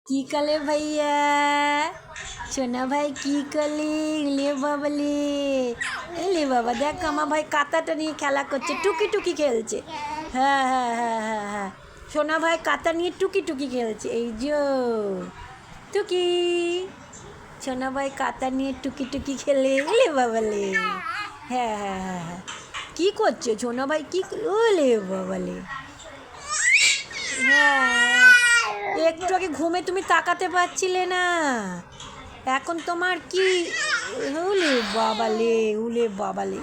की कले भैया सोना भाई की कले ले बाबा देख আমার ভাই কাঁথাটা নিয়ে খেলা করছে টুকি টুকি খেলছে হ্যাঁ হ্যাঁ হ্যাঁ হ্যাঁ হ্যাঁ সোনা ভাই কাঁথা নিয়ে টুকি টুকি খেলছে এই যে টুকি সোনা ভাই কাঁথা নিয়ে টুকি টুকি খেলে লে বাবা লে হ্যাঁ হ্যাঁ হ্যাঁ হ্যাঁ কী করছে সোনা ভাই কী লে বাবা লে হ্যাঁ একটু আগে ঘুমে তুমি তাকাতে পারছিলে না এখন তোমার কি উলে বাবালে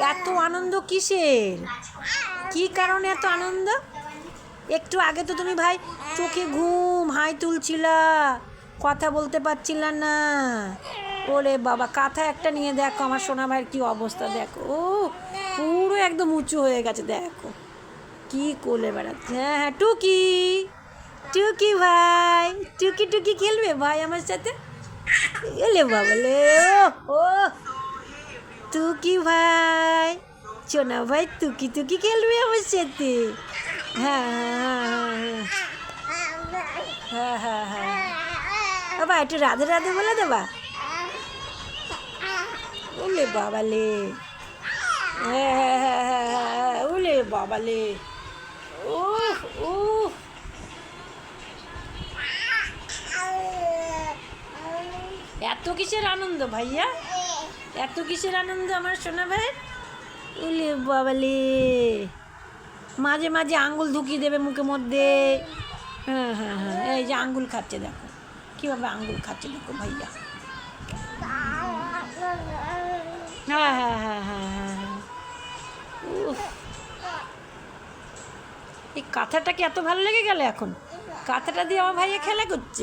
এত আনন্দ কিসের কি কারণে এত আনন্দ একটু আগে তো তুমি ভাই চোখে ঘুম হাই তুলছিলা কথা বলতে পারছিলা না ওরে বাবা কাঁথা একটা নিয়ে দেখো আমার সোনা ভাইয়ের কি অবস্থা দেখো ও পুরো একদম উঁচু হয়ে গেছে দেখো কি কোলে বেড়াচ্ছে হ্যাঁ হ্যাঁ টুকি টুকি ভাই টুকি টুকি খেলবে ভাই আমার সাথে এলে বাবালে ও টুকি ভাই সোনা ভাই টুকি টুকি খেলবে আমার সাথে হ্যাঁ হ্যাঁ হ্যাঁ হ্যাঁ বাবা একটু রাধে রাধে বলে দেবা ওলে বাবালে হ্যাঁ হ্যাঁ হ্যাঁ হ্যাঁ হ্যাঁ ওলে বাবালে এত কিসের আনন্দ ভাইয়া এত কিসের আনন্দ আমার সোনা ভাই উলে বাবালে মাঝে মাঝে আঙ্গুল ঢুকিয়ে দেবে মুখের মধ্যে হ্যাঁ হ্যাঁ হ্যাঁ এই যে আঙ্গুল খাচ্ছে দেখো কীভাবে আঙ্গুল খাচ্ছে দেখো ভাইয়া হ্যাঁ হ্যাঁ হ্যাঁ হ্যাঁ হ্যাঁ হ্যাঁ এই কাঁথাটা কি এত ভালো লেগে গেল এখন কাঁথাটা দিয়ে আমার ভাইয়া খেলা করছে